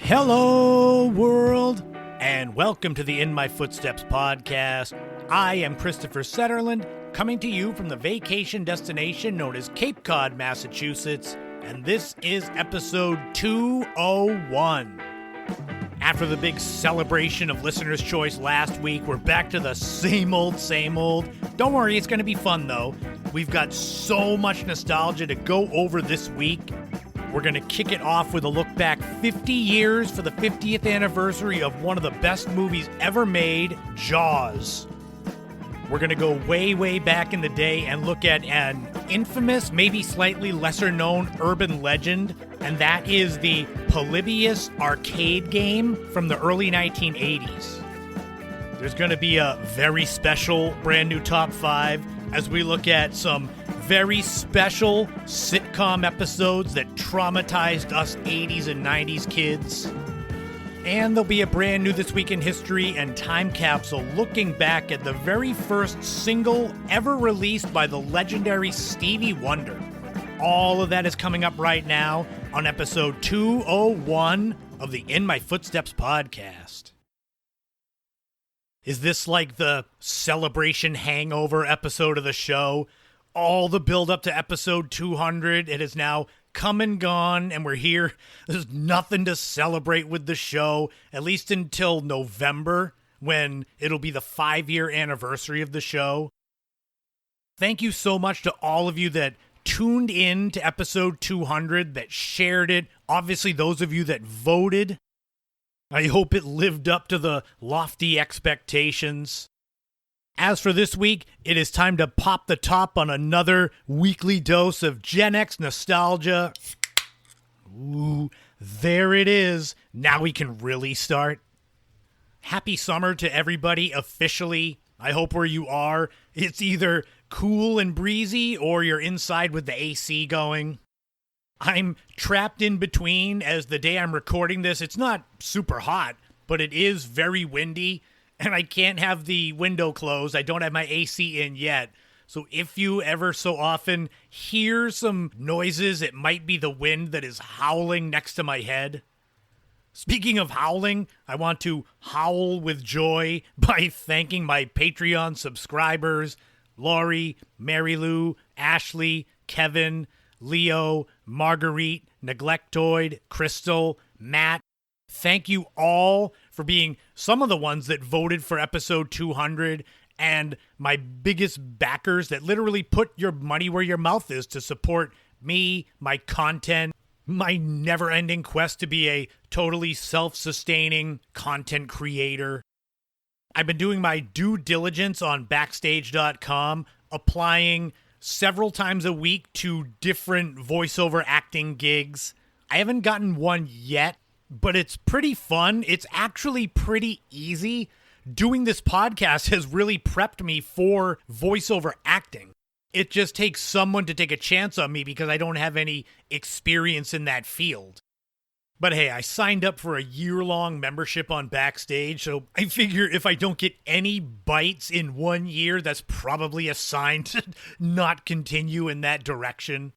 Hello, world, and welcome to the In My Footsteps podcast. I am Christopher Setterland, coming to you from the vacation destination known as Cape Cod, Massachusetts, and this is episode 201. After the big celebration of Listener's Choice last week, we're back to the same old, same old. Don't worry, it's going to be fun, though. We've got so much nostalgia to go over this week. We're going to kick it off with a look back 50 years for the 50th anniversary of one of the best movies ever made, Jaws. We're going to go way, way back in the day and look at an infamous, maybe slightly lesser known urban legend, and that is the Polybius arcade game from the early 1980s. There's going to be a very special brand new top 5 as we look at some very special sitcom episodes that traumatized us 80s and 90s kids. And there'll be a brand new This Week in History and time capsule looking back at the very first single ever released by the legendary Stevie Wonder. All of that is coming up right now on episode 201 of the In My Footsteps podcast. Is this like the celebration hangover episode of the show? All the build up to episode 200, it has now come and gone, and we're here. There's nothing to celebrate with the show, at least until November, when it'll be the 5-year anniversary of the show. Thank you so much to all of you that tuned in to episode 200, that shared it. Obviously, those of you that voted. I hope it lived up to the lofty expectations. As for this week, it is time to pop the top on another weekly dose of Gen X nostalgia. Ooh, there it is. Now we can really start. Happy summer to everybody officially. I hope where you are, it's either cool and breezy or you're inside with the AC going. I'm trapped in between as the day I'm recording this. It's not super hot, but it is very windy. And I can't have the window closed. I don't have my AC in yet. So if you ever so often hear some noises, it might be the wind that is howling next to my head. Speaking of howling, I want to howl with joy by thanking my Patreon subscribers, Laurie, Mary Lou, Ashley, Kevin, Leo, Marguerite, Neglectoid, Crystal, Matt. Thank you all for being some of the ones that voted for episode 200 and my biggest backers that literally put your money where your mouth is to support me, my content, my never-ending quest to be a totally self-sustaining content creator. I've been doing my due diligence on Backstage.com, applying several times a week to different voiceover acting gigs. I haven't gotten one yet, but it's pretty fun. It's actually pretty easy. Doing this podcast has really prepped me for voiceover acting. It just takes someone to take a chance on me because I don't have any experience in that field. But hey, I signed up for a year-long membership on Backstage, so I figure if I don't get any bites in 1 year, that's probably a sign to not continue in that direction.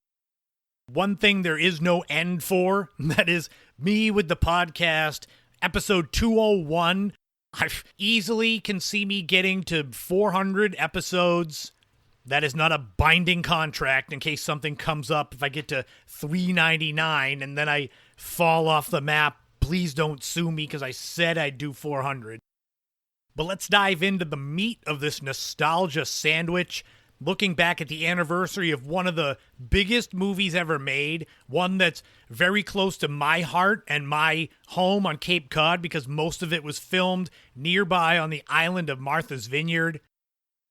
One thing there is no end for, that is me with the podcast, episode 201. I easily can see me getting to 400 episodes. That is not a binding contract in case something comes up. If I get to 399 and then I fall off the map, please don't sue me because I said I'd do 400. But let's dive into the meat of this nostalgia sandwich. Looking back at the anniversary of one of the biggest movies ever made, one that's very close to my heart and my home on Cape Cod because most of it was filmed nearby on the island of Martha's Vineyard.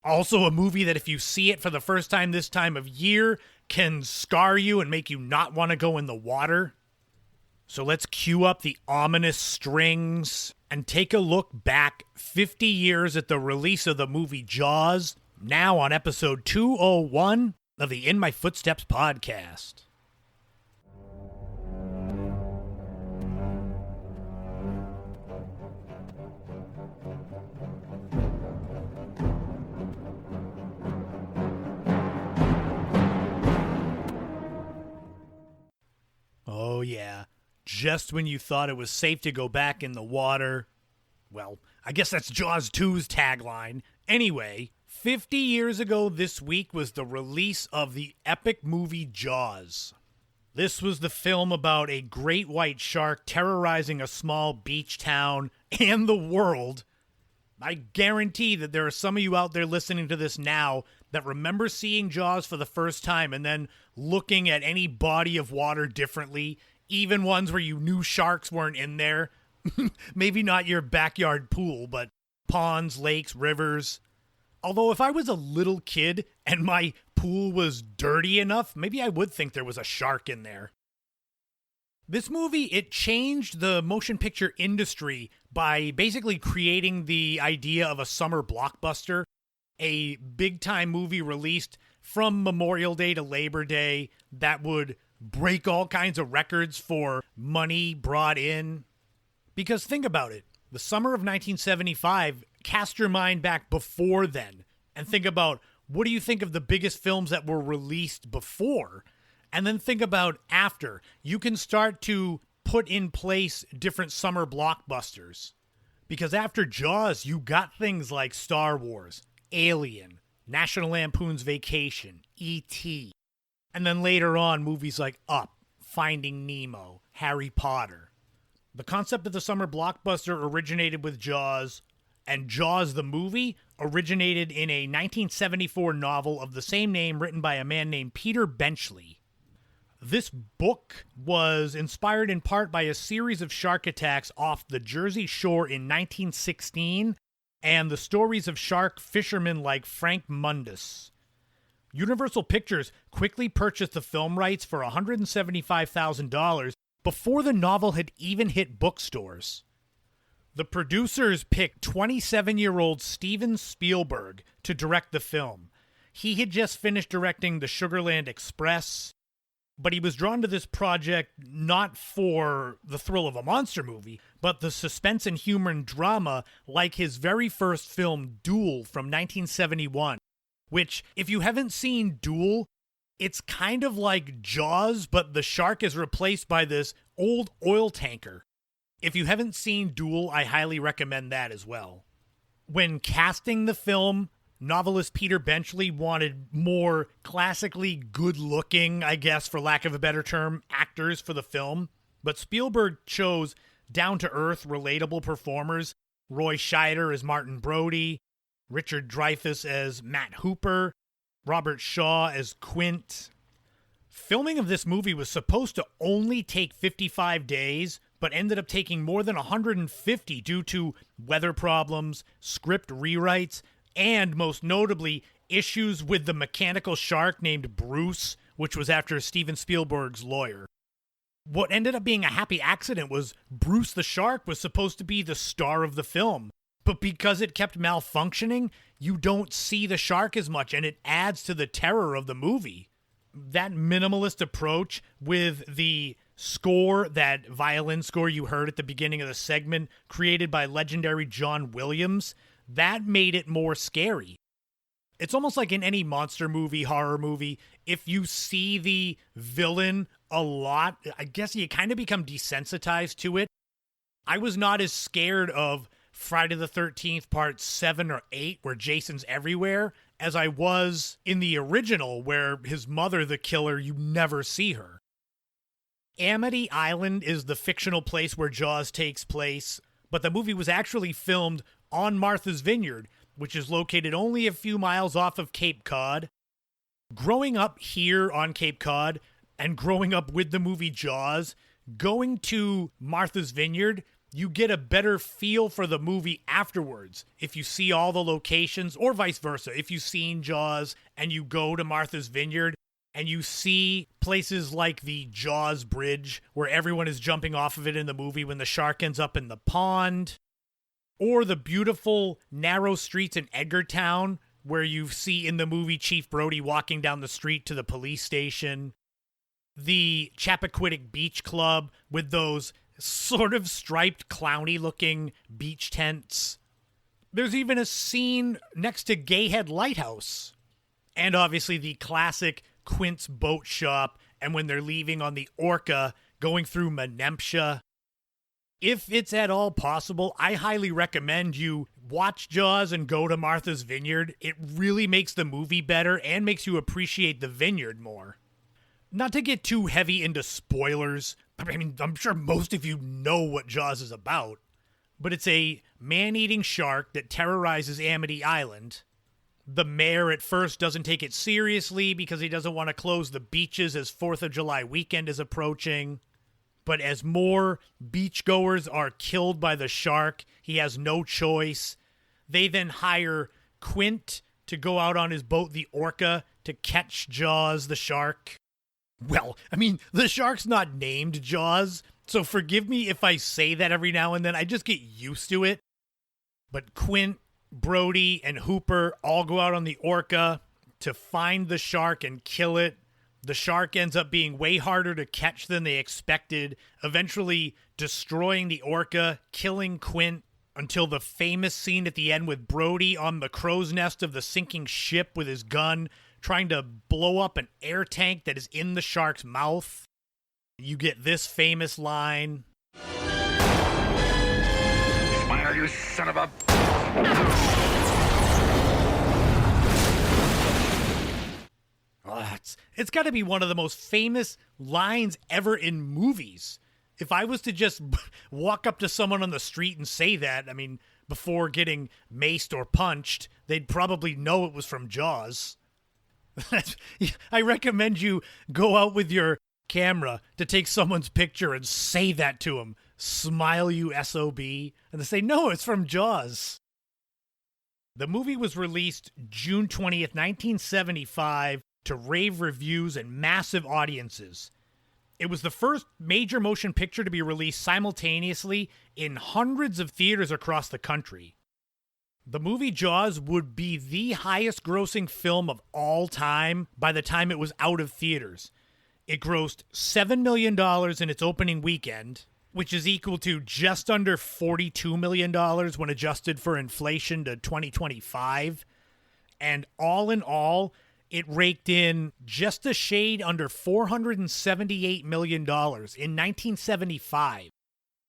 Also a movie that if you see it for the first time this time of year can scar you and make you not want to go in the water. So let's cue up the ominous strings and take a look back 50 years at the release of the movie Jaws. Now on episode 201 of the In My Footsteps podcast. Oh yeah, just when you thought it was safe to go back in the water. Well, I guess that's Jaws 2's tagline. Anyway, 50 years ago this week was the release of the epic movie Jaws. This was the film about a great white shark terrorizing a small beach town and the world. I guarantee that there are some of you out there listening to this now that remember seeing Jaws for the first time and then looking at any body of water differently, even ones where you knew sharks weren't in there. Maybe not your backyard pool, but ponds, lakes, rivers. Although if I was a little kid and my pool was dirty enough, maybe I would think there was a shark in there. This movie, it changed the motion picture industry by basically creating the idea of a summer blockbuster, a big-time movie released from Memorial Day to Labor Day that would break all kinds of records for money brought in. Because think about it, the summer of 1975, cast your mind back before then, and think about, what do you think of the biggest films that were released before? And then think about after. You can start to put in place different summer blockbusters. Because after Jaws, you got things like Star Wars, Alien, National Lampoon's Vacation, E.T. And then later on, movies like Up, Finding Nemo, Harry Potter. The concept of the summer blockbuster originated with Jaws, and Jaws the movie originated in a 1974 novel of the same name written by a man named Peter Benchley. This book was inspired in part by a series of shark attacks off the Jersey Shore in 1916 and the stories of shark fishermen like Frank Mundus. Universal Pictures quickly purchased the film rights for $175,000 before the novel had even hit bookstores. The producers picked 27-year-old Steven Spielberg to direct the film. He had just finished directing The Sugarland Express, but he was drawn to this project not for the thrill of a monster movie, but the suspense and humor and drama like his very first film, Duel, from 1971, which, if you haven't seen Duel, it's kind of like Jaws, but the shark is replaced by this old oil tanker. If you haven't seen Duel, I highly recommend that as well. When casting the film, novelist Peter Benchley wanted more classically good-looking, I guess, for lack of a better term, actors for the film. But Spielberg chose down-to-earth, relatable performers. Roy Scheider as Martin Brody, Richard Dreyfuss as Matt Hooper, Robert Shaw as Quint. Filming of this movie was supposed to only take 55 days, but ended up taking more than 150 due to weather problems, script rewrites, and most notably, issues with the mechanical shark named Bruce, which was after Steven Spielberg's lawyer. What ended up being a happy accident was Bruce the shark was supposed to be the star of the film, but because it kept malfunctioning, you don't see the shark as much, and it adds to the terror of the movie. That minimalist approach with the score, that violin score you heard at the beginning of the segment, created by legendary John Williams, that made it more scary. It's almost like in any monster movie, horror movie, if you see the villain a lot, I guess you kind of become desensitized to it. I was not as scared of Friday the 13th Part 7 or 8, where Jason's everywhere, as I was in the original, where his mother, the killer, you never see her. Amity Island is the fictional place where Jaws takes place, but the movie was actually filmed on Martha's Vineyard, which is located only a few miles off of Cape Cod. Growing up here on Cape Cod, and growing up with the movie Jaws, going to Martha's Vineyard, you get a better feel for the movie afterwards. If you see all the locations, or vice versa, if you've seen Jaws and you go to Martha's Vineyard and you see places like the Jaws Bridge, where everyone is jumping off of it in the movie when the shark ends up in the pond, or the beautiful narrow streets in Edgartown, where you see in the movie Chief Brody walking down the street to the police station, the Chappaquiddick Beach Club with those sort of striped, clowny-looking beach tents. There's even a scene next to Gayhead Lighthouse. And obviously the classic Quint's Boat Shop, and when they're leaving on the Orca, going through Menemsha. If it's at all possible, I highly recommend you watch Jaws and go to Martha's Vineyard. It really makes the movie better and makes you appreciate the vineyard more. Not to get too heavy into spoilers, I mean, I'm sure most of you know what Jaws is about, but it's a man-eating shark that terrorizes Amity Island. The mayor at first doesn't take it seriously because he doesn't want to close the beaches as 4th of July weekend is approaching. But as more beachgoers are killed by the shark, he has no choice. They then hire Quint to go out on his boat, the Orca, to catch Jaws, the shark. Well, I mean, the shark's not named Jaws, so forgive me if I say that every now and then. I just get used to it. But Quint, Brody, and Hooper all go out on the Orca to find the shark and kill it. The shark ends up being way harder to catch than they expected, eventually destroying the Orca, killing Quint, until the famous scene at the end with Brody on the crow's nest of the sinking ship with his gun, trying to blow up an air tank that is in the shark's mouth. You get this famous line. Smile, you son of a... It's got to be one of the most famous lines ever in movies. If I was to just walk up to someone on the street and say that, I mean, before getting maced or punched, they'd probably know it was from Jaws. I recommend you go out with your camera to take someone's picture and say that to them. Smile, you SOB. And they say, no, it's from Jaws. The movie was released June 20th, 1975, to rave reviews and massive audiences. It was the first major motion picture to be released simultaneously in hundreds of theaters across the country. The movie Jaws would be the highest grossing film of all time by the time it was out of theaters. It grossed $7 million in its opening weekend, which is equal to just under $42 million when adjusted for inflation to 2025. And all in all, it raked in just a shade under $478 million in 1975.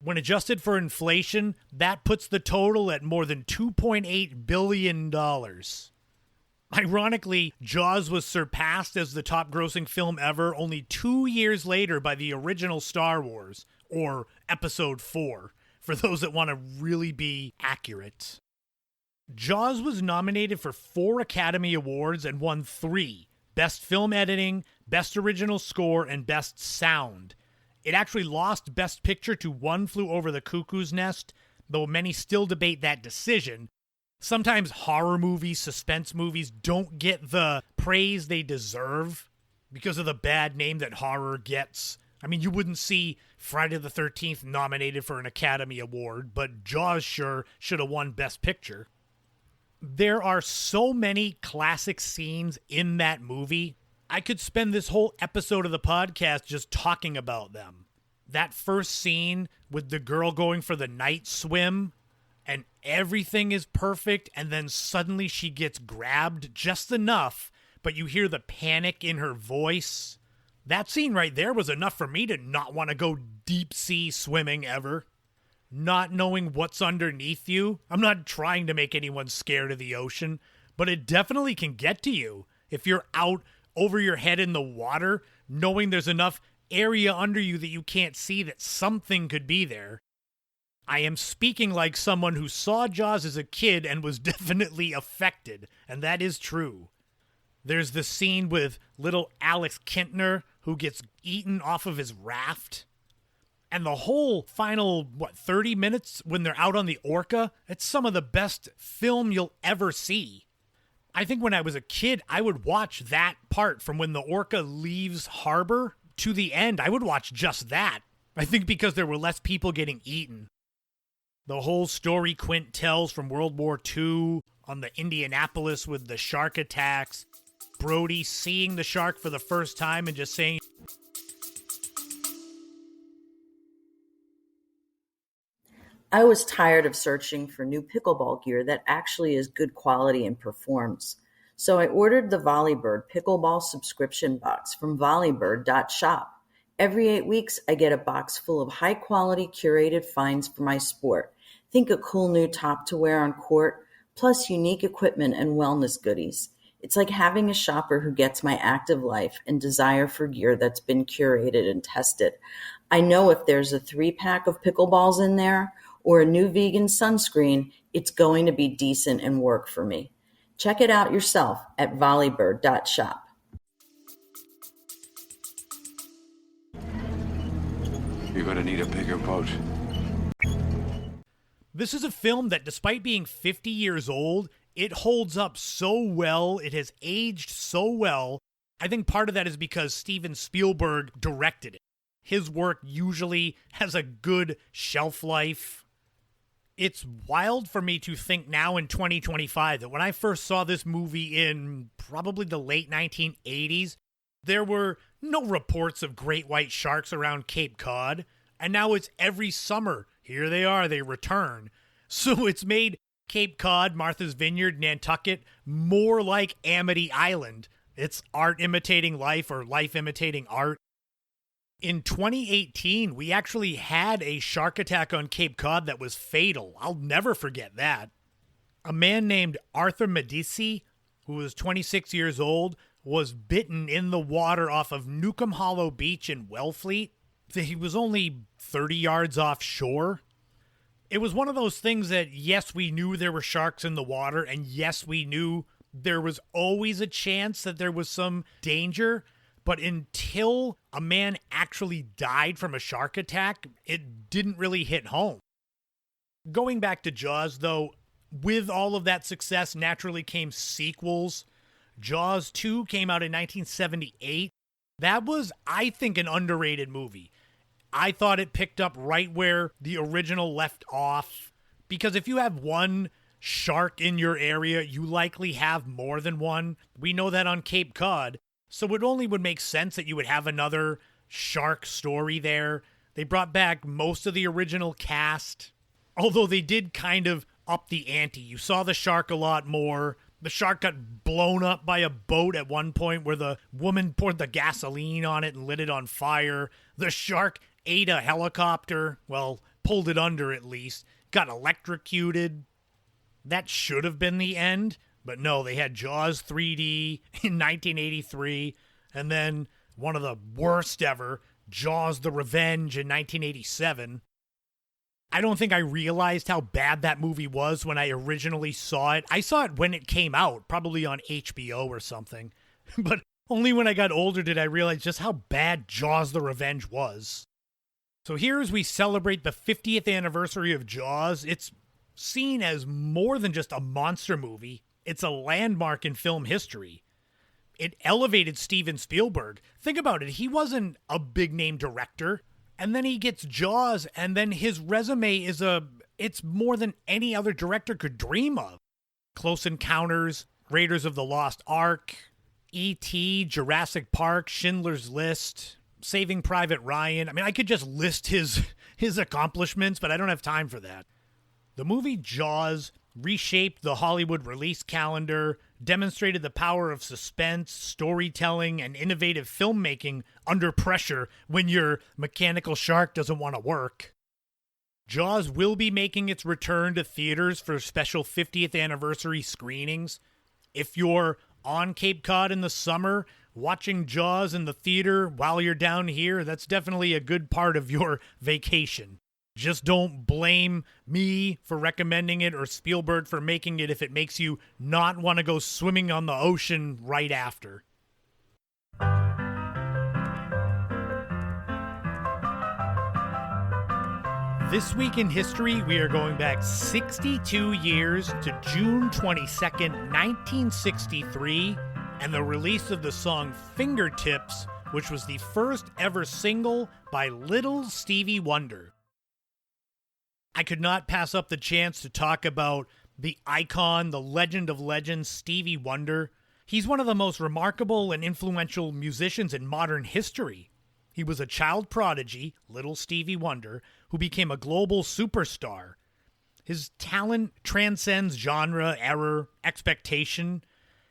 When adjusted for inflation, that puts the total at more than $2.8 billion. Ironically, Jaws was surpassed as the top grossing film ever only 2 years later by the original Star Wars, or Episode 4, for those that want to really be accurate. Jaws was nominated for 4 Academy Awards and won 3: Best Film Editing, Best Original Score, and Best Sound. It actually lost Best Picture to One Flew Over the Cuckoo's Nest, though many still debate that decision. Sometimes horror movies, suspense movies don't get the praise they deserve because of the bad name that horror gets. I mean, you wouldn't see Friday the 13th nominated for an Academy Award, but Jaws sure should have won Best Picture. There are so many classic scenes in that movie. I could spend this whole episode of the podcast just talking about them. That first scene with the girl going for the night swim, and everything is perfect, and then suddenly she gets grabbed just enough, but you hear the panic in her voice. That scene right there was enough for me to not want to go deep sea swimming ever. Not knowing what's underneath you. I'm not trying to make anyone scared of the ocean, but it definitely can get to you if you're out over your head in the water, knowing there's enough area under you that you can't see that something could be there. I am speaking like someone who saw Jaws as a kid and was definitely affected, and that is true. There's the scene with little Alex Kintner who gets eaten off of his raft. And the whole final, 30 minutes when they're out on the Orca, it's some of the best film you'll ever see. I think when I was a kid, I would watch that part from when the Orca leaves harbor to the end. I would watch just that. I think because there were less people getting eaten. The whole story Quint tells from World War II on the Indianapolis with the shark attacks. Brody seeing the shark for the first time and just saying, I was tired of searching for new pickleball gear that actually is good quality and performs. So I ordered the Volleybird pickleball subscription box from volleybird.shop. Every 8 weeks, I get a box full of high quality curated finds for my sport. Think a cool new top to wear on court, plus unique equipment and wellness goodies. It's like having a shopper who gets my active life and desire for gear that's been curated and tested. I know if there's a 3 pack of pickleballs in there or a new vegan sunscreen, it's going to be decent and work for me. Check it out yourself at volleybird.shop. You're gonna need a bigger boat. This is a film that, despite being 50 years old, it holds up so well. It has aged so well. I think part of that is because Steven Spielberg directed it. His work usually has a good shelf life. It's wild for me to think now in 2025 that when I first saw this movie in probably the late 1980s, there were no reports of great white sharks around Cape Cod, and now it's every summer. Here they are, they return. So it's made Cape Cod, Martha's Vineyard, Nantucket more like Amity Island. It's art imitating life or life imitating art. In 2018, we actually had a shark attack on Cape Cod that was fatal. I'll never forget that. A man named Arthur Medici, who was 26 years old, was bitten in the water off of Newcomb Hollow Beach in Wellfleet. He was only 30 yards offshore. It was one of those things that, yes, we knew there were sharks in the water, and yes, we knew there was always a chance that there was some danger, but until a man actually died from a shark attack, it didn't really hit home. Going back to Jaws, though, with all of that success naturally came sequels. Jaws 2 came out in 1978. That was, I think, an underrated movie. I thought it picked up right where the original left off. Because if you have one shark in your area, you likely have more than one. We know that on Cape Cod. So it only would make sense that you would have another shark story there. They brought back most of the original cast. Although they did kind of up the ante. You saw the shark a lot more. The shark got blown up by a boat at one point where the woman poured the gasoline on it and lit it on fire. The shark ate a helicopter. Well, pulled it under at least. Got electrocuted. That should have been the end. But no, they had Jaws 3D in 1983. And then one of the worst ever, Jaws the Revenge in 1987. I don't think I realized how bad that movie was when I originally saw it. I saw it when it came out, probably on HBO or something. But only when I got older did I realize just how bad Jaws the Revenge was. So here, as we celebrate the 50th anniversary of Jaws, it's seen as more than just a monster movie. It's a landmark in film history. It elevated Steven Spielberg. Think about it. He wasn't a big-name director. And then he gets Jaws, and then his resume is it's more than any other director could dream of. Close Encounters, Raiders of the Lost Ark, E.T., Jurassic Park, Schindler's List, Saving Private Ryan. I mean, I could just list his accomplishments, but I don't have time for that. The movie Jaws reshaped the Hollywood release calendar, demonstrated the power of suspense, storytelling, and innovative filmmaking under pressure when your mechanical shark doesn't want to work. Jaws will be making its return to theaters for special 50th anniversary screenings. If you're on Cape Cod in the summer, watching Jaws in the theater while you're down here, that's definitely a good part of your vacation. Just don't blame me for recommending it or Spielberg for making it if it makes you not want to go swimming on the ocean right after. This week in history, we are going back 62 years to June 22nd, 1963, and the release of the song Fingertips, which was the first ever single by Little Stevie Wonder. I could not pass up the chance to talk about the icon, the legend of legends, Stevie Wonder. He's one of the most remarkable and influential musicians in modern history. He was a child prodigy, Little Stevie Wonder, who became a global superstar. His talent transcends genre, error, expectation.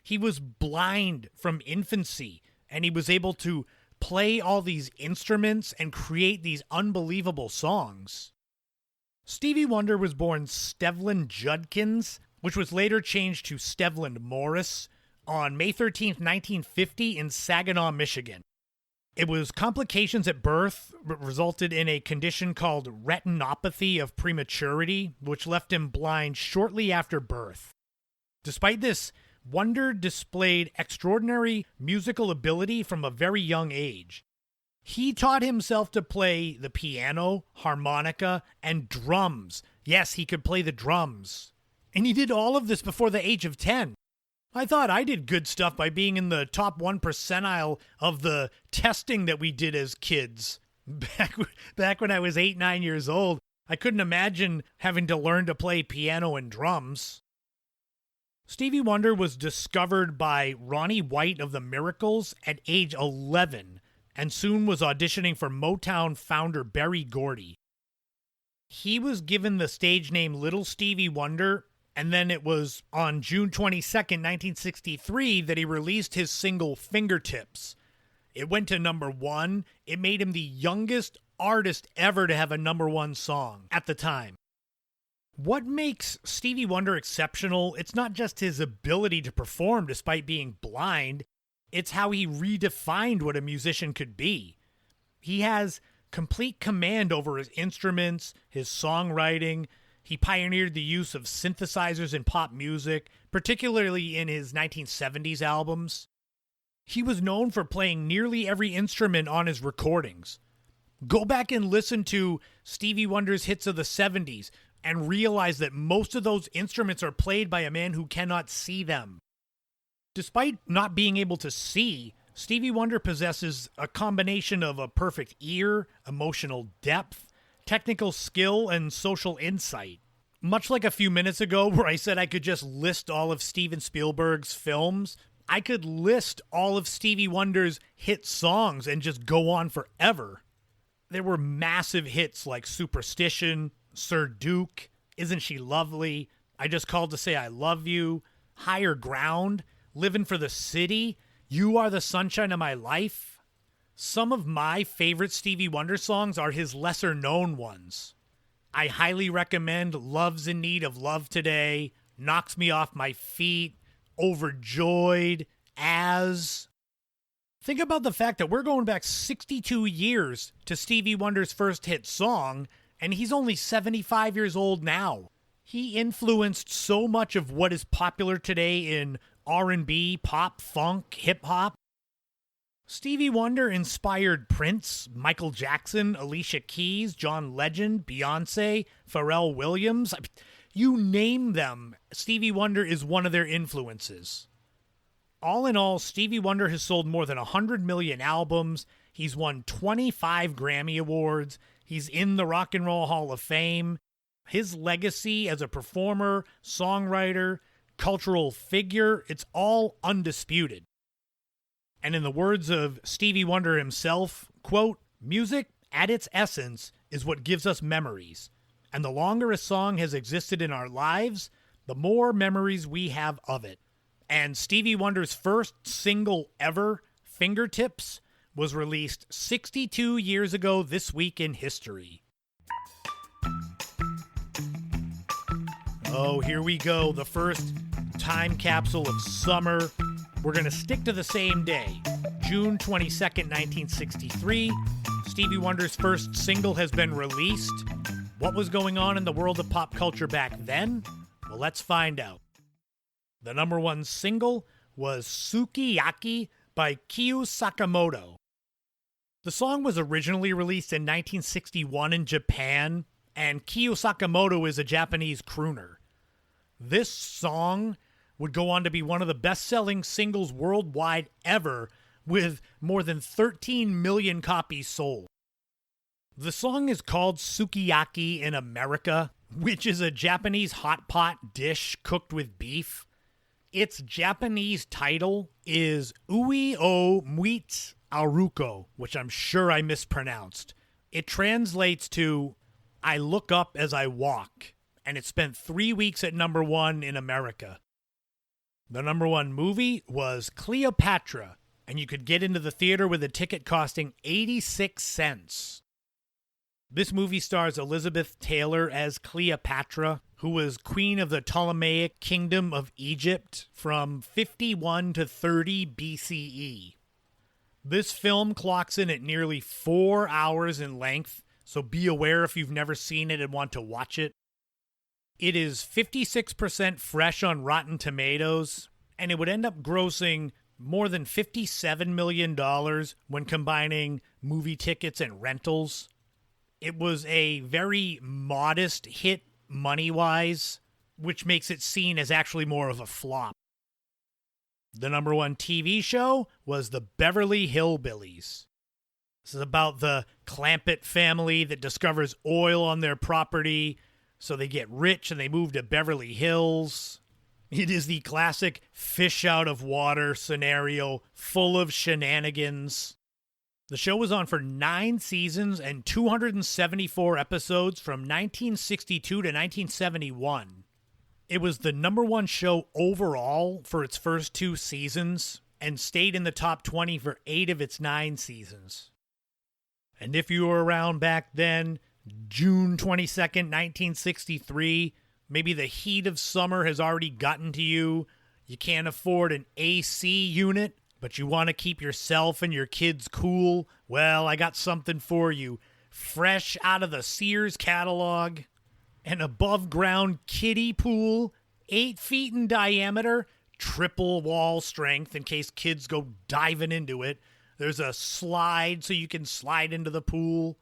He was blind from infancy, and he was able to play all these instruments and create these unbelievable songs. Stevie Wonder was born Stevlin Judkins, which was later changed to Stevlin Morris, on May 13th, 1950 in Saginaw, Michigan. It was complications at birth resulted in a condition called retinopathy of prematurity, which left him blind shortly after birth. Despite this, Wonder displayed extraordinary musical ability from a very young age. He taught himself to play the piano, harmonica, and drums. Yes, he could play the drums. And he did all of this before the age of 10. I thought I did good stuff by being in the top 1 percentile of the testing that we did as kids. Back when I was 8, 9 years old, I couldn't imagine having to learn to play piano and drums. Stevie Wonder was discovered by Ronnie White of the Miracles at age 11 and soon was auditioning for Motown founder Berry Gordy. He was given the stage name Little Stevie Wonder, and then it was on June 22nd, 1963 that he released his single Fingertips. It went to number 1. It made him the youngest artist ever to have a number 1 song at the time. What makes Stevie Wonder exceptional, it's not just his ability to perform despite being blind, it's how he redefined what a musician could be. He has complete command over his instruments, his songwriting. He pioneered the use of synthesizers in pop music, particularly in his 1970s albums. He was known for playing nearly every instrument on his recordings. Go back and listen to Stevie Wonder's hits of the 70s and realize that most of those instruments are played by a man who cannot see them. Despite not being able to see, Stevie Wonder possesses a combination of a perfect ear, emotional depth, technical skill, and social insight. Much like a few minutes ago where I said I could just list all of Steven Spielberg's films, I could list all of Stevie Wonder's hit songs and just go on forever. There were massive hits like Superstition, Sir Duke, Isn't She Lovely, I Just Called to Say I Love You, Higher Ground, Living for the City, You Are the Sunshine of My Life. Some of my favorite Stevie Wonder songs are his lesser-known ones. I highly recommend Love's in Need of Love Today, Knocks Me Off My Feet, Overjoyed, As. Think about the fact that we're going back 62 years to Stevie Wonder's first hit song, and he's only 75 years old now. He influenced so much of what is popular today in R&B, pop, funk, hip-hop. Stevie Wonder inspired Prince, Michael Jackson, Alicia Keys, John Legend, Beyonce, Pharrell Williams. You name them, Stevie Wonder is one of their influences. All in all, Stevie Wonder has sold more than 100 million albums. He's won 25 Grammy Awards. He's in the Rock and Roll Hall of Fame. His legacy as a performer, songwriter, cultural figure, it's all undisputed. And in the words of Stevie Wonder himself, quote, "Music, at its essence, is what gives us memories. And the longer a song has existed in our lives, the more memories we have of it." And Stevie Wonder's first single ever, Fingertips, was released 62 years ago this week in history. Oh, here we go. The first time capsule of summer. We're going to stick to the same day. June 22nd, 1963. Stevie Wonder's first single has been released. What was going on in the world of pop culture back then? Well, let's find out. The number 1 single was Sukiyaki by Kyu Sakamoto. The song was originally released in 1961 in Japan, and Kyu Sakamoto is a Japanese crooner. This song would go on to be one of the best-selling singles worldwide ever, with more than 13 million copies sold. The song is called Sukiyaki in America, which is a Japanese hot pot dish cooked with beef. Its Japanese title is Ui o Muit Aruko, which I'm sure I mispronounced. It translates to I look up as I walk, and it spent 3 weeks at number 1 in America. The number 1 movie was Cleopatra, and you could get into the theater with a ticket costing 86 cents. This movie stars Elizabeth Taylor as Cleopatra, who was queen of the Ptolemaic Kingdom of Egypt from 51 to 30 BCE. This film clocks in at nearly 4 hours in length, so be aware if you've never seen it and want to watch it. It is 56% fresh on Rotten Tomatoes, and it would end up grossing more than $57 million when combining movie tickets and rentals. It was a very modest hit money-wise, which makes it seen as actually more of a flop. The number one TV show was The Beverly Hillbillies. This is about the Clampett family that discovers oil on their property, so they get rich and they move to Beverly Hills. It is the classic fish out of water scenario, full of shenanigans. The show was on for 9 seasons and 274 episodes from 1962 to 1971. It was the number one show overall for its first 2 seasons and stayed in the top 20 for 8 of its 9 seasons. And if you were around back then, June 22nd, 1963, maybe the heat of summer has already gotten to you. You can't afford an AC unit, but you want to keep yourself and your kids cool. Well, I got something for you. Fresh out of the Sears catalog. An above-ground kiddie pool, 8 feet in diameter, triple wall strength in case kids go diving into it. There's a slide so you can slide into the pool.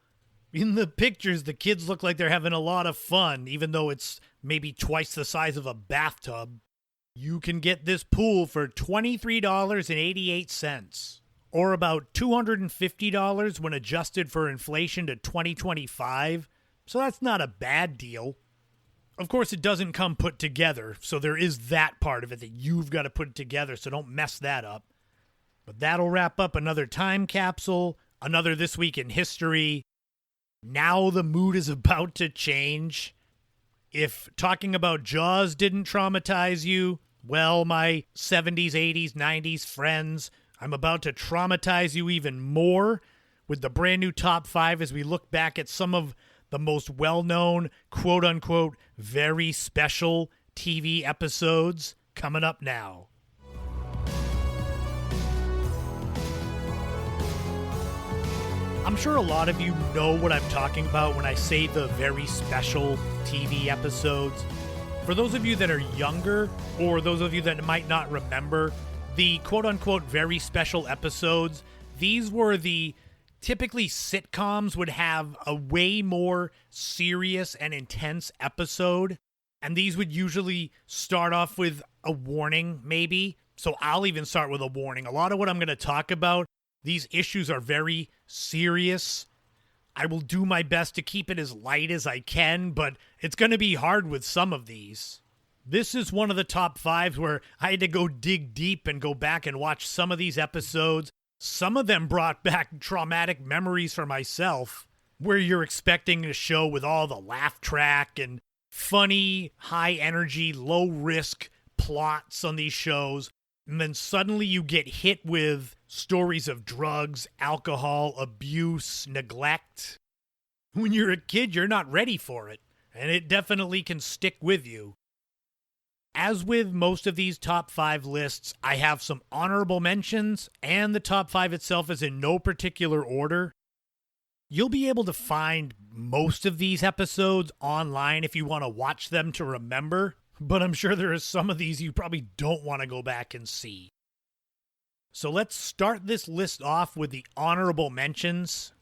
In the pictures, the kids look like they're having a lot of fun, even though it's maybe twice the size of a bathtub. You can get this pool for $23.88, or about $250 when adjusted for inflation to 2025, so that's not a bad deal. Of course, it doesn't come put together, so there is that part of it that you've got to put together, so don't mess that up. But that'll wrap up another time capsule, another This Week in History. Now the mood is about to change. If talking about Jaws didn't traumatize you, well, my 70s, 80s, 90s friends, I'm about to traumatize you even more with the brand new top 5 as we look back at some of the most well-known, quote-unquote, very special TV episodes coming up now. I'm sure a lot of you know what I'm talking about when I say the very special TV episodes. For those of you that are younger, or those of you that might not remember, the quote-unquote very special episodes, these were the typically sitcoms would have a way more serious and intense episode, and these would usually start off with a warning, maybe. So I'll even start with a warning. A lot of what I'm going to talk about, these issues are very serious. I will do my best to keep it as light as I can, but it's going to be hard with some of these. This is one of the top 5 where I had to go dig deep and go back and watch some of these episodes. Some of them brought back traumatic memories for myself, where you're expecting a show with all the laugh track and funny, high-energy, low-risk plots on these shows, and then suddenly you get hit with stories of drugs, alcohol, abuse, neglect. When you're a kid, you're not ready for it, and it definitely can stick with you. As with most of these top 5 lists, I have some honorable mentions, and the top 5 itself is in no particular order. You'll be able to find most of these episodes online if you want to watch them to remember, but I'm sure there are some of these you probably don't want to go back and see. So let's start this list off with the honorable mentions.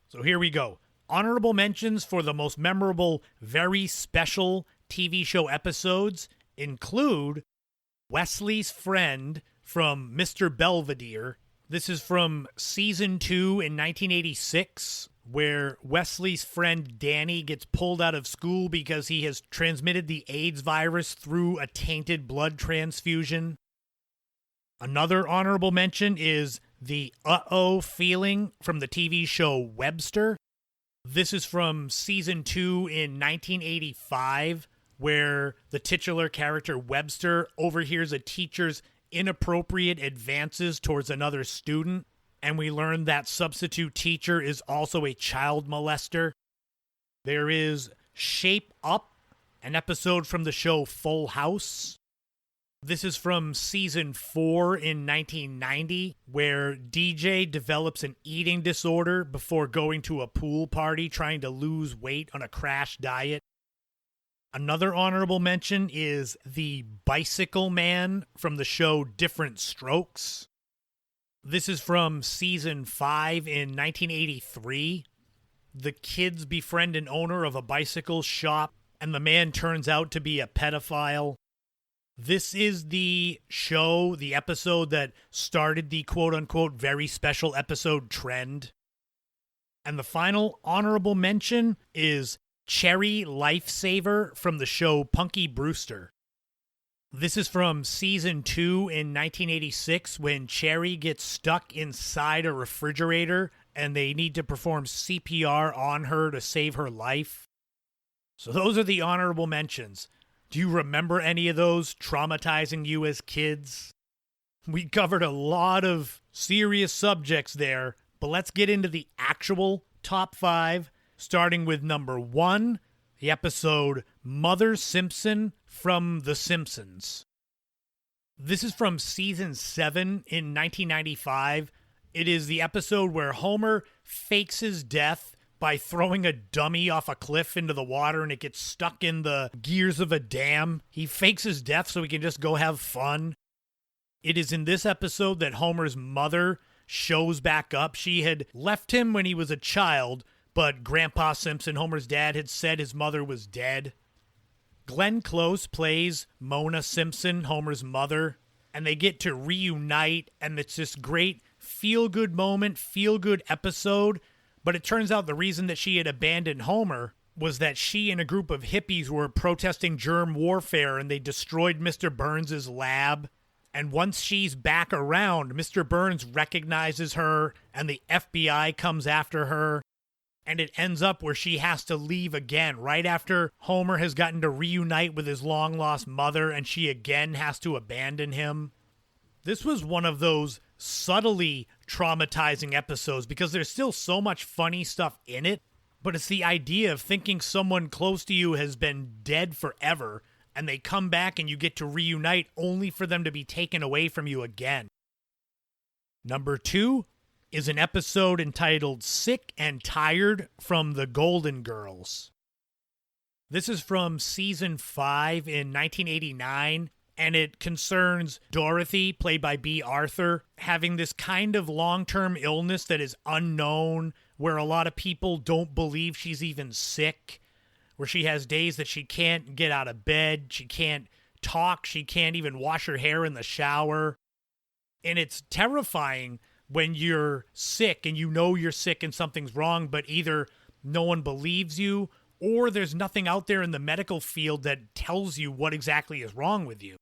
So here we go. Honorable mentions for the most memorable, very special TV show episodes include Wesley's Friend from Mr. Belvedere. This is from season 2 in 1986, where Wesley's friend Danny gets pulled out of school because he has transmitted the AIDS virus through a tainted blood transfusion. Another honorable mention is the uh-oh feeling from the TV show Webster. This is from season 2 in 1985, where the titular character Webster overhears a teacher's inappropriate advances towards another student, and we learn that substitute teacher is also a child molester. There is Shape Up, an episode from the show Full House. This is from season 4 in 1990, where DJ develops an eating disorder before going to a pool party trying to lose weight on a crash diet. Another honorable mention is the Bicycle Man from the show Different Strokes. This is from season 5 in 1983. The kids befriend an owner of a bicycle shop, and the man turns out to be a pedophile. This is the show, the episode that started the quote-unquote very special episode trend. And the final honorable mention is Cherry Lifesaver from the show Punky Brewster. This is from season 2 in 1986 when Cherry gets stuck inside a refrigerator and they need to perform CPR on her to save her life. So those are the honorable mentions. Do you remember any of those traumatizing you as kids? We covered a lot of serious subjects there, but let's get into the actual top 5, starting with number 1, the episode Mother Simpson from The Simpsons. This is from season 7 in 1995. It is the episode where Homer fakes his death by throwing a dummy off a cliff into the water and it gets stuck in the gears of a dam. He fakes his death so he can just go have fun. It is in this episode that Homer's mother shows back up. She had left him when he was a child, but Grandpa Simpson, Homer's dad, had said his mother was dead. Glenn Close plays Mona Simpson, Homer's mother, and they get to reunite, and it's this great feel-good moment, feel-good episode. But it turns out the reason that she had abandoned Homer was that she and a group of hippies were protesting germ warfare and they destroyed Mr. Burns' lab. And once she's back around, Mr. Burns recognizes her and the FBI comes after her. And it ends up where she has to leave again right after Homer has gotten to reunite with his long-lost mother and she again has to abandon him. This was one of those subtly traumatizing episodes because there's still so much funny stuff in it, but it's the idea of thinking someone close to you has been dead forever and they come back and you get to reunite only for them to be taken away from you again. Number 2 is an episode entitled Sick and Tired from the Golden Girls. This is from season 5 in 1989. And it concerns Dorothy, played by B. Arthur, having this kind of long-term illness that is unknown, where a lot of people don't believe she's even sick, where she has days that she can't get out of bed, she can't talk, she can't even wash her hair in the shower. And it's terrifying when you're sick and you know you're sick and something's wrong, but either no one believes you or there's nothing out there in the medical field that tells you what exactly is wrong with you.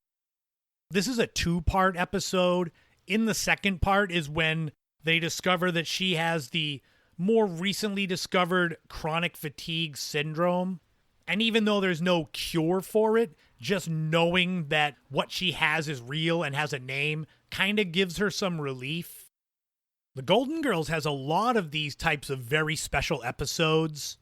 This is a 2-part episode. In the second part is when they discover that she has the more recently discovered chronic fatigue syndrome. And even though there's no cure for it, just knowing that what she has is real and has a name kind of gives her some relief. The Golden Girls has a lot of these types of very special episodes.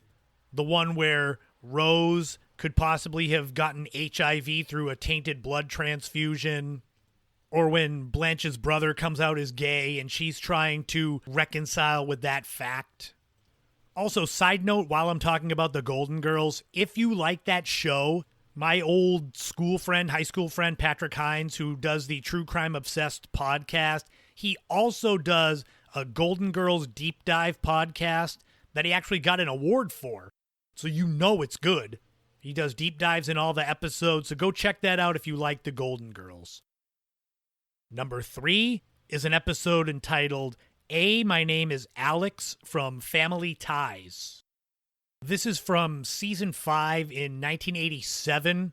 The one where Rose could possibly have gotten HIV through a tainted blood transfusion, or when Blanche's brother comes out as gay and she's trying to reconcile with that fact. Also, side note, while I'm talking about the Golden Girls, if you like that show, my old school friend, high school friend, Patrick Hines, who does the True Crime Obsessed podcast, he also does a Golden Girls deep dive podcast that he actually got an award for. So you know it's good. He does deep dives in all the episodes, so go check that out if you like the Golden Girls. Number 3 is an episode entitled My Name is Alex from Family Ties. This is from season 5 in 1987.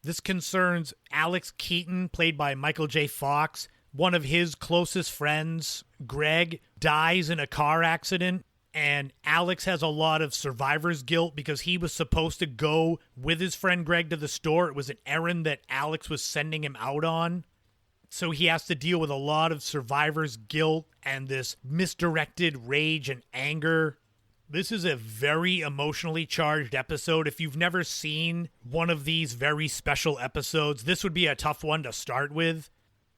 This concerns Alex Keaton, played by Michael J. Fox. One of his closest friends, Greg, dies in a car accident. And Alex has a lot of survivor's guilt because he was supposed to go with his friend Greg to the store. It was an errand that Alex was sending him out on. So he has to deal with a lot of survivor's guilt and this misdirected rage and anger. This is a very emotionally charged episode. If you've never seen one of these very special episodes, this would be a tough one to start with.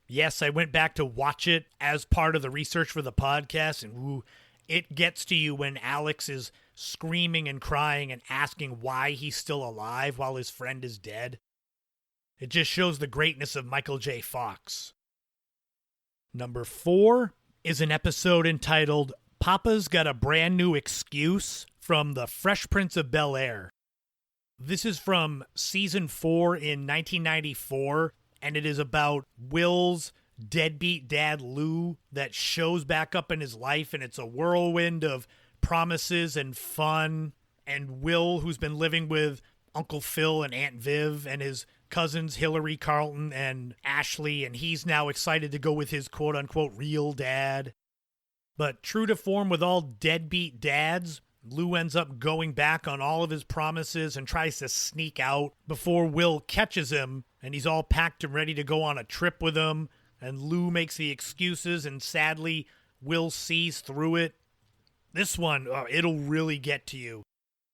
Yes, I went back to watch it as part of the research for the podcast, and ooh, it gets to you when Alex is screaming and crying and asking why he's still alive while his friend is dead. It just shows the greatness of Michael J. Fox. Number 4 is an episode entitled Papa's Got a Brand New Excuse from The Fresh Prince of Bel-Air. This is from season 4 in 1994, and it is about Will's deadbeat dad Lou that shows back up in his life, and it's a whirlwind of promises and fun. And Will, who's been living with Uncle Phil and Aunt Viv and his cousins Hillary, Carlton, and Ashley, and he's now excited to go with his quote-unquote real dad. But true to form with all deadbeat dads, Lou ends up going back on all of his promises and tries to sneak out before Will catches him, and he's all packed and ready to go on a trip with him, and Lou makes the excuses, and sadly, Will sees through it. This one, it'll really get to you.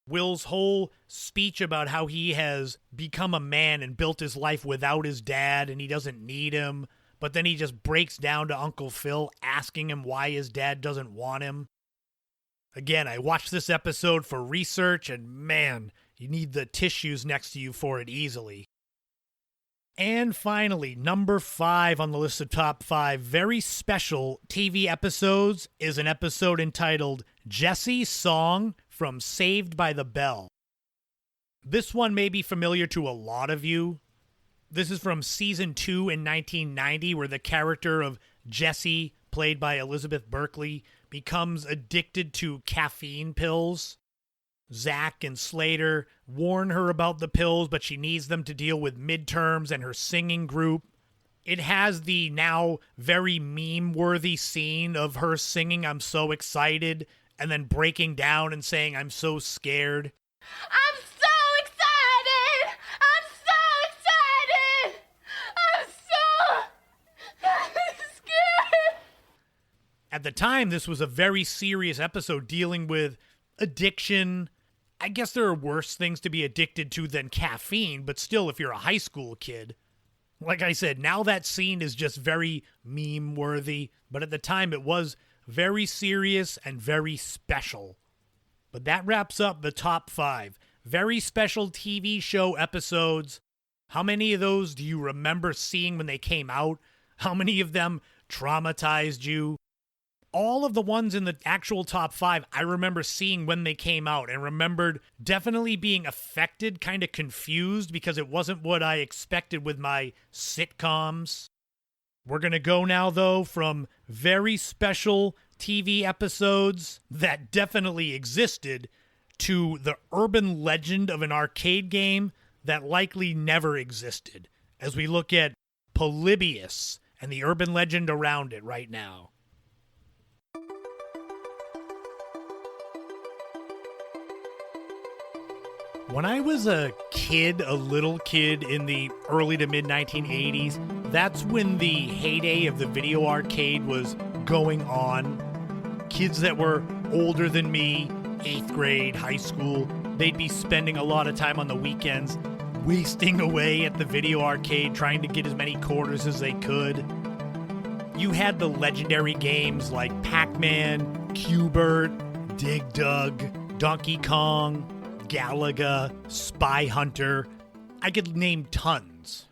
Will's whole speech about how he has become a man and built his life without his dad and he doesn't need him, but then he just breaks down to Uncle Phil asking him why his dad doesn't want him. Again, I watched this episode for research, and man, you need the tissues next to you for it easily. And finally, number 5 on the list of top 5 very special TV episodes is an episode entitled Jesse's Song from Saved by the Bell. This one may be familiar to a lot of you. This is from season 2 in 1990, where the character of Jesse, played by Elizabeth Berkley, becomes addicted to caffeine pills. Zach and Slater warn her about the pills, but she needs them to deal with midterms and her singing group. It has the now very meme-worthy scene of her singing "I'm so excited" and then breaking down and saying "I'm so scared." I'm so excited! I'm so excited! I'm so scared! At the time, this was a very serious episode dealing with addiction. I guess there are worse things to be addicted to than caffeine, but still, if you're a high school kid. Like I said, now that scene is just very meme-worthy, but at the time it was very serious and very special. But that wraps up the top 5 very special TV show episodes. How many of those do you remember seeing when they came out? How many of them traumatized you? All of the ones in the actual top 5 I remember seeing when they came out, and remembered definitely being affected, kind of confused, because it wasn't what I expected with my sitcoms. We're going to go now, though, from very special TV episodes that definitely existed to the urban legend of an arcade game that likely never existed, as we look at Polybius and the urban legend around it right now. When I was a little kid in the early to mid 1980s, that's when the heyday of the video arcade was going on. Kids that were older than me, 8th grade, high school, they'd be spending a lot of time on the weekends wasting away at the video arcade trying to get as many quarters as they could. You had the legendary games like Pac-Man, Q*bert, Dig Dug, Donkey Kong, Galaga, Spy Hunter. I could name tons.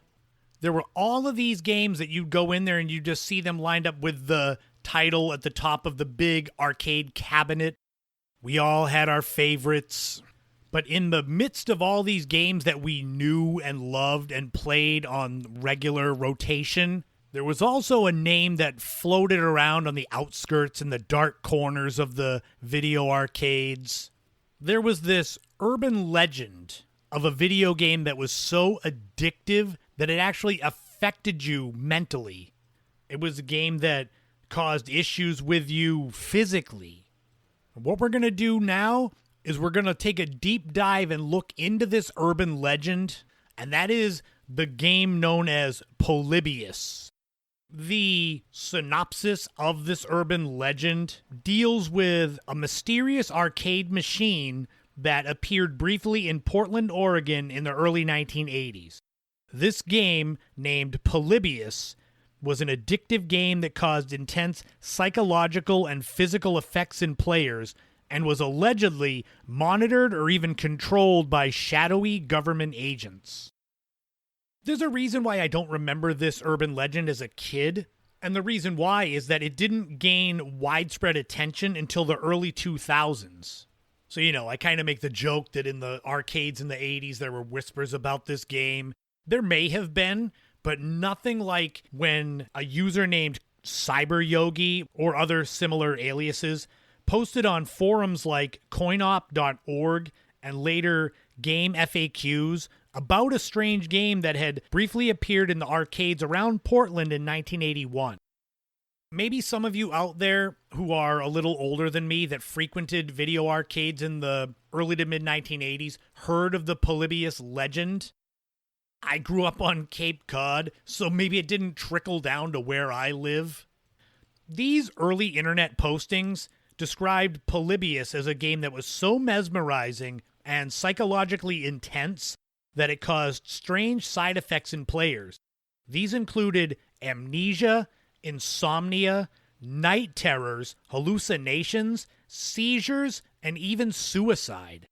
There were all of these games that you'd go in there and you just see them lined up with the title at the top of the big arcade cabinet. We all had our favorites. But in the midst of all these games that we knew and loved and played on regular rotation, there was also a name that floated around on the outskirts and the dark corners of the video arcades. There was this urban legend of a video game that was so addictive that it actually affected you mentally. It was a game that caused issues with you physically. What we're going to do now is we're going to take a deep dive and look into this urban legend, and that is the game known as Polybius. The synopsis of this urban legend deals with a mysterious arcade machine that appeared briefly in Portland, Oregon in the early 1980s. This game, named Polybius, was an addictive game that caused intense psychological and physical effects in players and was allegedly monitored or even controlled by shadowy government agents. There's a reason why I don't remember this urban legend as a kid, and the reason why is that it didn't gain widespread attention until the early 2000s. So, I kind of make the joke that in the arcades in the 80s there were whispers about this game. There may have been, but nothing like when a user named Cyber Yogi or other similar aliases posted on forums like coinop.org and later Game FAQs about a strange game that had briefly appeared in the arcades around Portland in 1981. Maybe some of you out there who are a little older than me that frequented video arcades in the early to mid 1980s heard of the Polybius legend. I grew up on Cape Cod, so maybe it didn't trickle down to where I live. These early internet postings described Polybius as a game that was so mesmerizing and psychologically intense that it caused strange side effects in players. These included amnesia, insomnia, night terrors, hallucinations, seizures, and even suicide.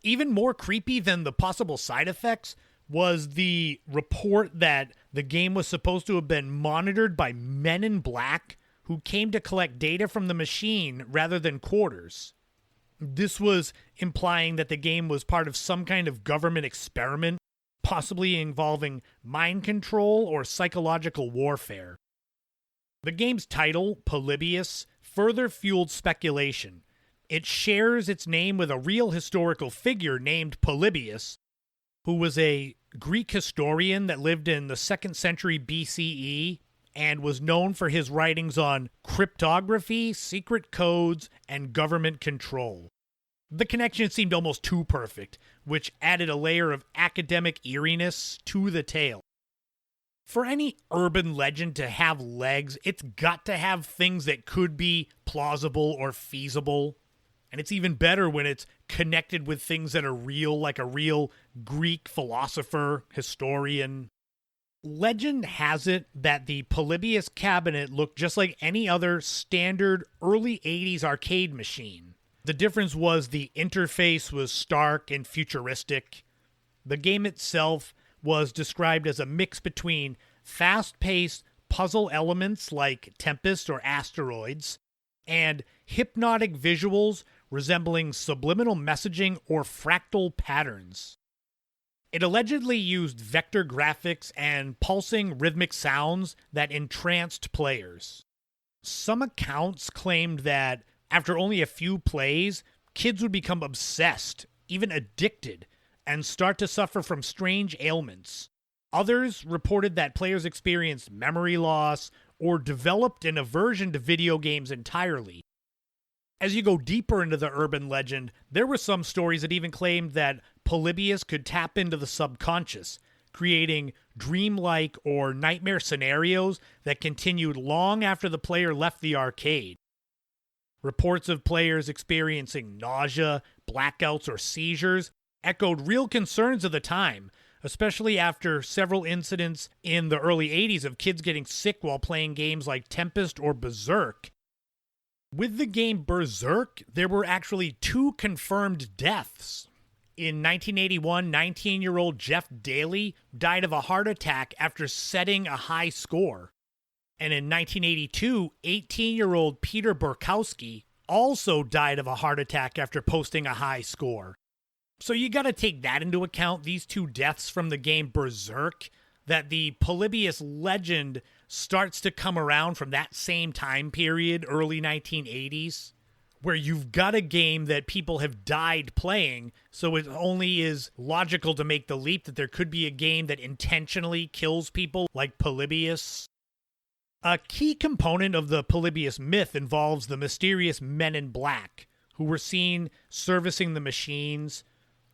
Even more creepy than the possible side effects was the report that the game was supposed to have been monitored by men in black who came to collect data from the machine rather than quarters. This was implying that the game was part of some kind of government experiment, possibly involving mind control or psychological warfare. The game's title, Polybius, further fueled speculation. It shares its name with a real historical figure named Polybius, who was a Greek historian that lived in the 2nd century BCE and was known for his writings on cryptography, secret codes, and government control. The connection seemed almost too perfect, which added a layer of academic eeriness to the tale. For any urban legend to have legs, it's got to have things that could be plausible or feasible. And it's even better when it's connected with things that are real, like a real Greek philosopher, historian. Legend has it that the Polybius cabinet looked just like any other standard early 80s arcade machine. The difference was the interface was stark and futuristic. The game itself was described as a mix between fast-paced puzzle elements like Tempest or Asteroids and hypnotic visuals resembling subliminal messaging or fractal patterns. It allegedly used vector graphics and pulsing rhythmic sounds that entranced players. Some accounts claimed that after only a few plays, kids would become obsessed, even addicted, and start to suffer from strange ailments. Others reported that players experienced memory loss or developed an aversion to video games entirely. As you go deeper into the urban legend, there were some stories that even claimed that Polybius could tap into the subconscious, creating dreamlike or nightmare scenarios that continued long after the player left the arcade. Reports of players experiencing nausea, blackouts, or seizures echoed real concerns of the time, especially after several incidents in the early 80s of kids getting sick while playing games like Tempest or Berserk. With the game Berserk, there were actually 2 confirmed deaths. In 1981, 19-year-old Jeff Daly died of a heart attack after setting a high score. And in 1982, 18-year-old Peter Burkowski also died of a heart attack after posting a high score. So you gotta take that into account, these 2 deaths from the game Berserk, that the Polybius legend starts to come around from that same time period, early 1980s, where you've got a game that people have died playing, so it only is logical to make the leap that there could be a game that intentionally kills people like Polybius. A key component of the Polybius myth involves the mysterious men in black, who were seen servicing the machines.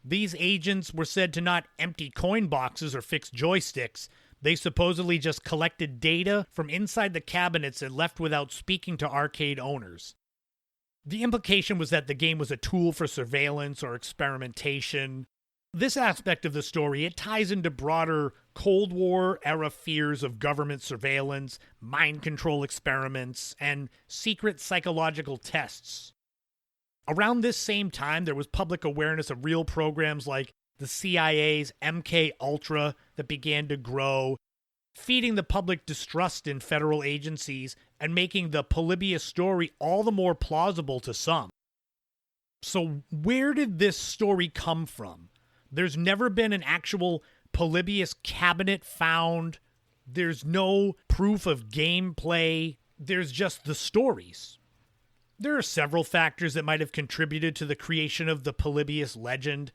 These agents were said to not empty coin boxes or fix joysticks, They supposedly just collected data from inside the cabinets and left without speaking to arcade owners. The implication was that the game was a tool for surveillance or experimentation. This aspect of the story, it ties into broader Cold War-era fears of government surveillance, mind control experiments, and secret psychological tests. Around this same time, there was public awareness of real programs like the CIA's MK Ultra that began to grow, feeding the public distrust in federal agencies and making the Polybius story all the more plausible to some. So where did this story come from? There's never been an actual Polybius cabinet found. There's no proof of gameplay. There's just the stories. There are several factors that might have contributed to the creation of the Polybius legend.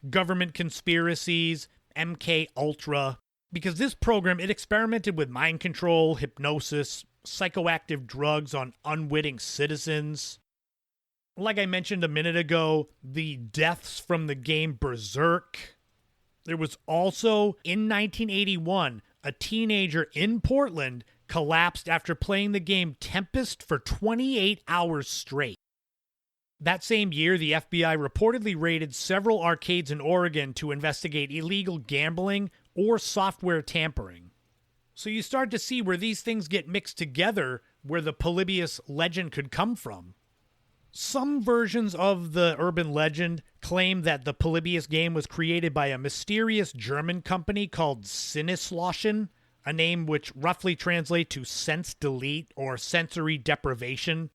Government conspiracies, MK Ultra, because this program, it experimented with mind control, hypnosis, psychoactive drugs on unwitting citizens. Like I mentioned a minute ago, the deaths from the game Berserk. There was also, in 1981, a teenager in Portland collapsed after playing the game Tempest for 28 hours straight. That same year, the FBI reportedly raided several arcades in Oregon to investigate illegal gambling or software tampering. So you start to see where these things get mixed together, where the Polybius legend could come from. Some versions of the urban legend claim that the Polybius game was created by a mysterious German company called Sinneslöschen, a name which roughly translates to sense delete or sensory deprivation.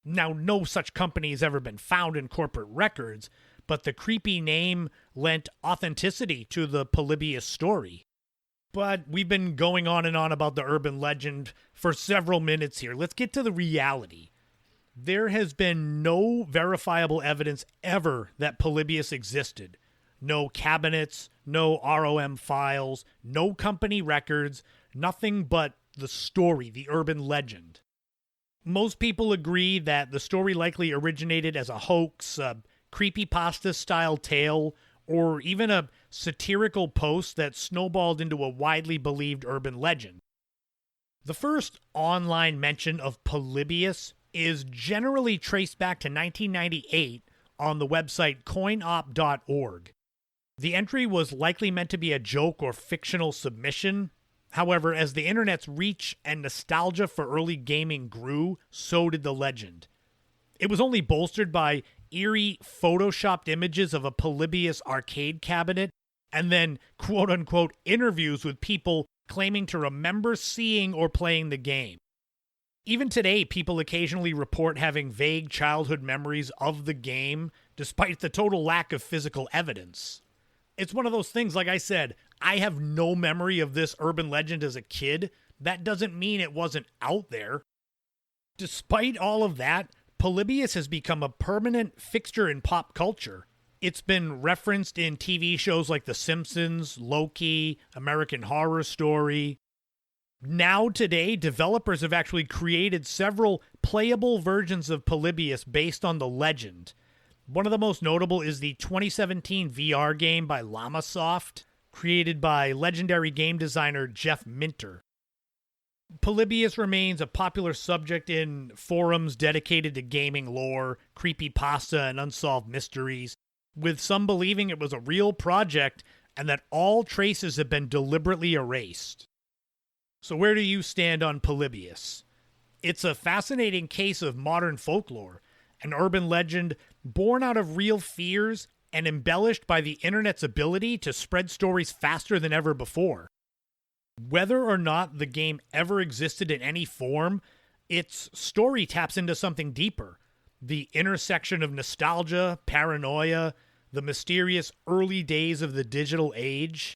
Now, no such company has ever been found in corporate records, but the creepy name lent authenticity to the Polybius story. But we've been going on and on about the urban legend for several minutes here. Let's get to the reality. There has been no verifiable evidence ever that Polybius existed. No cabinets, no ROM files, no company records, nothing but the story, the urban legend. Most people agree that the story likely originated as a hoax, a creepypasta-style tale, or even a satirical post that snowballed into a widely believed urban legend. The first online mention of Polybius is generally traced back to 1998 on the website coinop.org. The entry was likely meant to be a joke or fictional submission. However, as the internet's reach and nostalgia for early gaming grew, so did the legend. It was only bolstered by eerie photoshopped images of a Polybius arcade cabinet and then quote-unquote interviews with people claiming to remember seeing or playing the game. Even today, people occasionally report having vague childhood memories of the game, despite the total lack of physical evidence. It's one of those things, like I said, I have no memory of this urban legend as a kid. That doesn't mean it wasn't out there. Despite all of that, Polybius has become a permanent fixture in pop culture. It's been referenced in TV shows like The Simpsons, Loki, American Horror Story. Now today, developers have actually created several playable versions of Polybius based on the legend. One of the most notable is the 2017 VR game by Llamasoft, created by legendary game designer Jeff Minter. Polybius remains a popular subject in forums dedicated to gaming lore, creepypasta, and unsolved mysteries, with some believing it was a real project and that all traces have been deliberately erased. So where do you stand on Polybius? It's a fascinating case of modern folklore, an urban legend born out of real fears and embellished by the internet's ability to spread stories faster than ever before. Whether or not the game ever existed in any form, its story taps into something deeper. The intersection of nostalgia, paranoia, the mysterious early days of the digital age.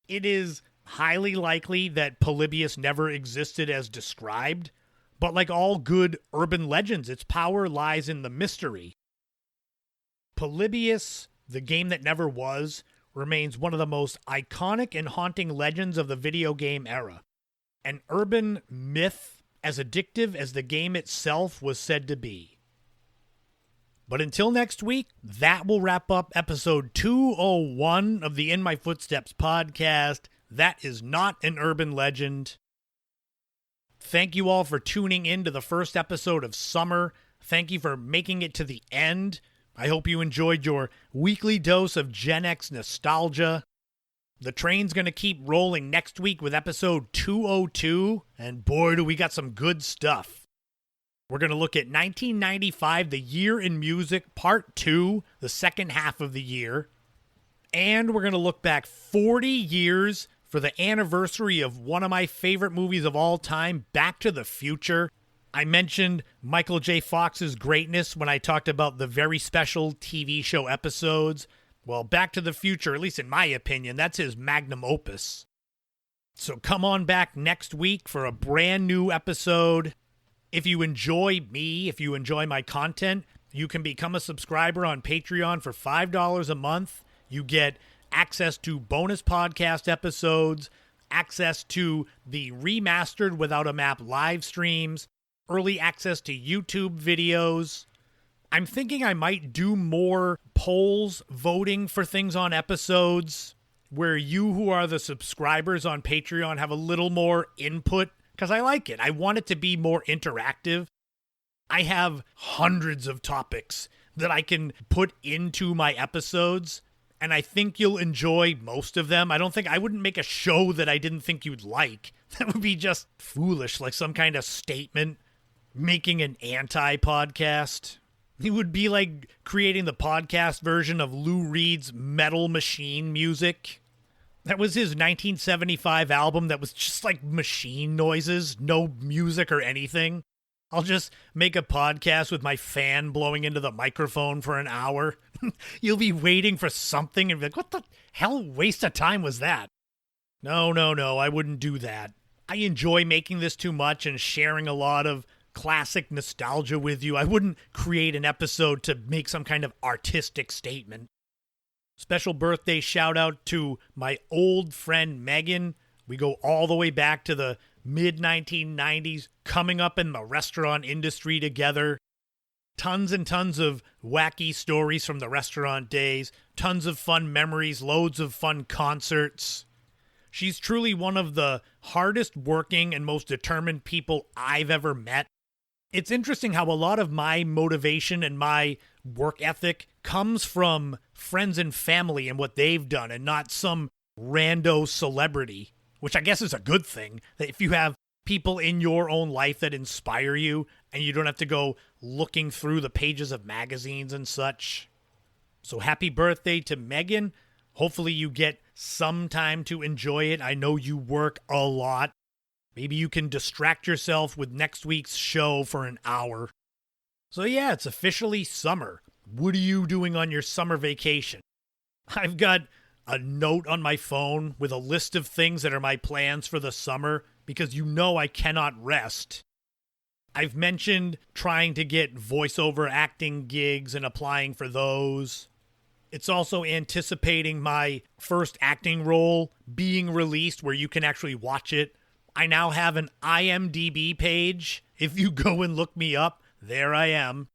It is highly likely that Polybius never existed as described, but like all good urban legends, its power lies in the mystery. Polybius, the game that never was, remains one of the most iconic and haunting legends of the video game era. An urban myth as addictive as the game itself was said to be. But until next week, that will wrap up episode 201 of the In My Footsteps podcast. That is not an urban legend. Thank you all for tuning in to the first episode of summer. Thank you for making it to the end. I hope you enjoyed your weekly dose of Gen X nostalgia. The train's going to keep rolling next week with episode 202, and boy, do we got some good stuff. We're going to look at 1995, the year in music, part 2, the second half of the year. And we're going to look back 40 years for the anniversary of one of my favorite movies of all time, Back to the Future. I mentioned Michael J. Fox's greatness when I talked about the very special TV show episodes. Well, Back to the Future, at least in my opinion, that's his magnum opus. So come on back next week for a brand new episode. If you enjoy me, if you enjoy my content, you can become a subscriber on Patreon for $5 a month. You get access to bonus podcast episodes, access to the remastered Without a Map live streams, early access to YouTube videos. I'm thinking I might do more polls, voting for things on episodes, where you who are the subscribers on Patreon have a little more input, because I like it. I want it to be more interactive. I have hundreds of topics that I can put into my episodes, and I think you'll enjoy most of them. I wouldn't make a show that I didn't think you'd like. That would be just foolish, like some kind of statement, making an anti-podcast. It would be like creating the podcast version of Lou Reed's Metal Machine music. That was his 1975 album that was just like machine noises, no music or anything. I'll just make a podcast with my fan blowing into the microphone for an hour. You'll be waiting for something and be like, what the hell waste of time was that? No, I wouldn't do that. I enjoy making this too much and sharing a lot of classic nostalgia with you. I wouldn't create an episode to make some kind of artistic statement. Special birthday shout out to my old friend Megan. We go all the way back to the mid-1990s, coming up in the restaurant industry together. Tons and tons of wacky stories from the restaurant days, tons of fun memories, loads of fun concerts. She's truly one of the hardest working and most determined people I've ever met. It's interesting how a lot of my motivation and my work ethic comes from friends and family and what they've done, and not some rando celebrity, which I guess is a good thing, that if you have people in your own life that inspire you and you don't have to go looking through the pages of magazines and such. So happy birthday to Megan. Hopefully you get some time to enjoy it. I know you work a lot. Maybe you can distract yourself with next week's show for an hour. So yeah, it's officially summer. What are you doing on your summer vacation? I've got a note on my phone with a list of things that are my plans for the summer, because you know I cannot rest. I've mentioned trying to get voiceover acting gigs and applying for those. It's also anticipating my first acting role being released where you can actually watch it. I now have an IMDb page. If you go and look me up, there I am.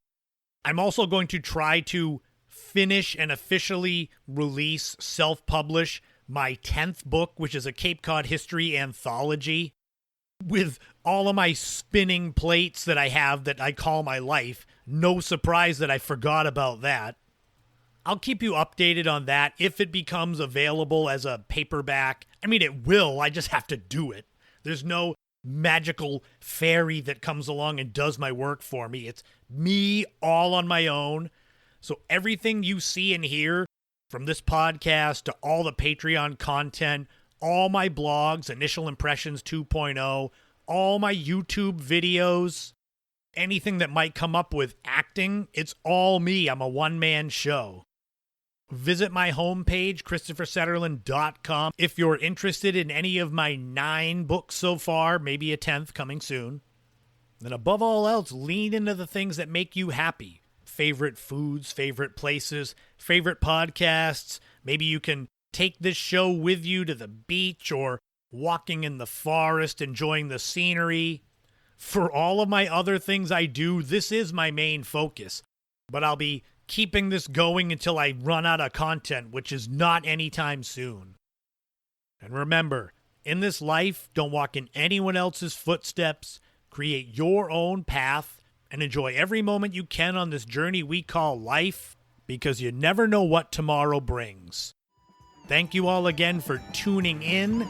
I'm also going to try to finish and officially release, self-publish my 10th book, which is a Cape Cod history anthology, with all of my spinning plates that I have that I call my life. No surprise that I forgot about that. I'll keep you updated on that if it becomes available as a paperback. I mean, it will. I just have to do it. There's no magical fairy that comes along and does my work for me. It's me all on my own. So everything you see and hear, from this podcast to all the Patreon content, all my blogs, Initial Impressions 2.0, all my YouTube videos, anything that might come up with acting, it's all me. I'm a one-man show. Visit my homepage, ChristopherSetterland.com, if you're interested in any of my 9 books so far, maybe a 10th coming soon. And above all else, lean into the things that make you happy. Favorite foods, favorite places, favorite podcasts. Maybe you can take this show with you to the beach or walking in the forest, enjoying the scenery. For all of my other things I do, this is my main focus. But I'll be keeping this going until I run out of content, which is not anytime soon. And remember, in this life, don't walk in anyone else's footsteps. Create your own path and enjoy every moment you can on this journey we call life, because you never know what tomorrow brings. Thank you all again for tuning in.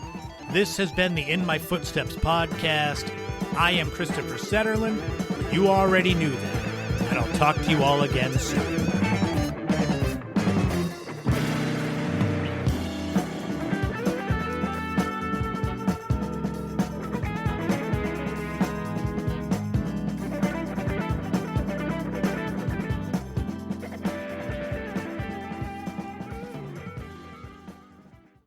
This has been the In My Footsteps podcast. I am Christopher Setterlin. You already knew that. And I'll talk to you all again soon.